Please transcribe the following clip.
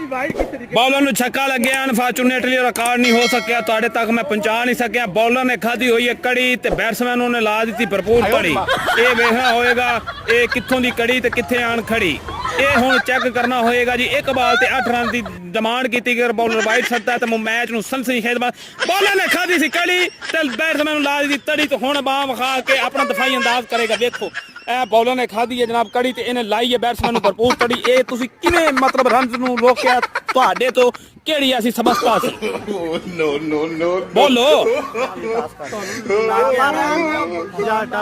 bowler ਨੂੰ ਛੱਕਾ ਲੱਗਿਆ unfortunately record ਨਹੀਂ ਹੋ ਸਕਿਆ ਤੁਹਾਡੇ ਤੱਕ ਮੈਂ ਪਹੁੰਚਾ ਨਹੀਂ ਸਕਿਆ ਬॉलर ਨੇ ਖਾਧੀ ਹੋਈ ਹੈ ਕੜੀ ਤੇ ਬੈਟਸਮੈਨ ਉਹਨੇ ਲਾ ਦਿੱਤੀ ਭਰਪੂਰ ਕੜੀ ਇਹ ਵੇਖਣਾ ਹੋਏਗਾ ਇਹ ਕਿੱਥੋਂ ਦੀ ਕੜੀ ਤੇ ਕਿੱਥੇ ਆਣ ਖੜੀ ਇਹ ਹੁਣ ਚੈੱਕ ਕਰਨਾ ਹੋਏਗਾ ਜੀ ਇੱਕ ਬਾਲ ਤੇ 8 ਰਨ ਦੀ ਡਿਮਾਂਡ ਕੀਤੀ ਕਿ ਬॉलर ਵਾਈਡ ਛੱਡਦਾ ਤੇ ਮੈਚ ਨੂੰ ਸਨਸਨੀ ਖੇਡ ਬॉलर ਨੇ ਖਾਧੀ ਸੀ ਕੜੀ ਤੇ ਬੈਟਸਮੈਨ ਨੂੰ ਲਾ ਦਿੱਤੀ ਤੜੀ ਤੇ ਹੁਣ ਬਾਹ ਵਿਖਾ ਕੇ ਆਪਣਾ ਦਫਾਈ ਅੰਦਾਜ਼ ਕਰੇਗਾ ਵੇਖੋ ਇਹ ਬॉलर ਨੇ ਖਾਧੀ ਹੈ ਜਨਾਬ ਕੜੀ ਤੇ ਇਹਨੇ ਲਾਈ ਹੈ ਬੈਟਸਮੈਨ ਨੂੰ ਭਰਪੂਰ ਕੜੀ ਇਹ ਤੁਸੀਂ ਕਿਵੇਂ ਮਤਲਬ ਰਨਸ ਨੂੰ ਰੋਕਿਆ ਤੁਹਾਡੇ ਤੋਂ ਕਿਹੜੀ ਅਸੀਂ ਸਬਕ ਪਾਸ ਨੋ ਬੋਲੋ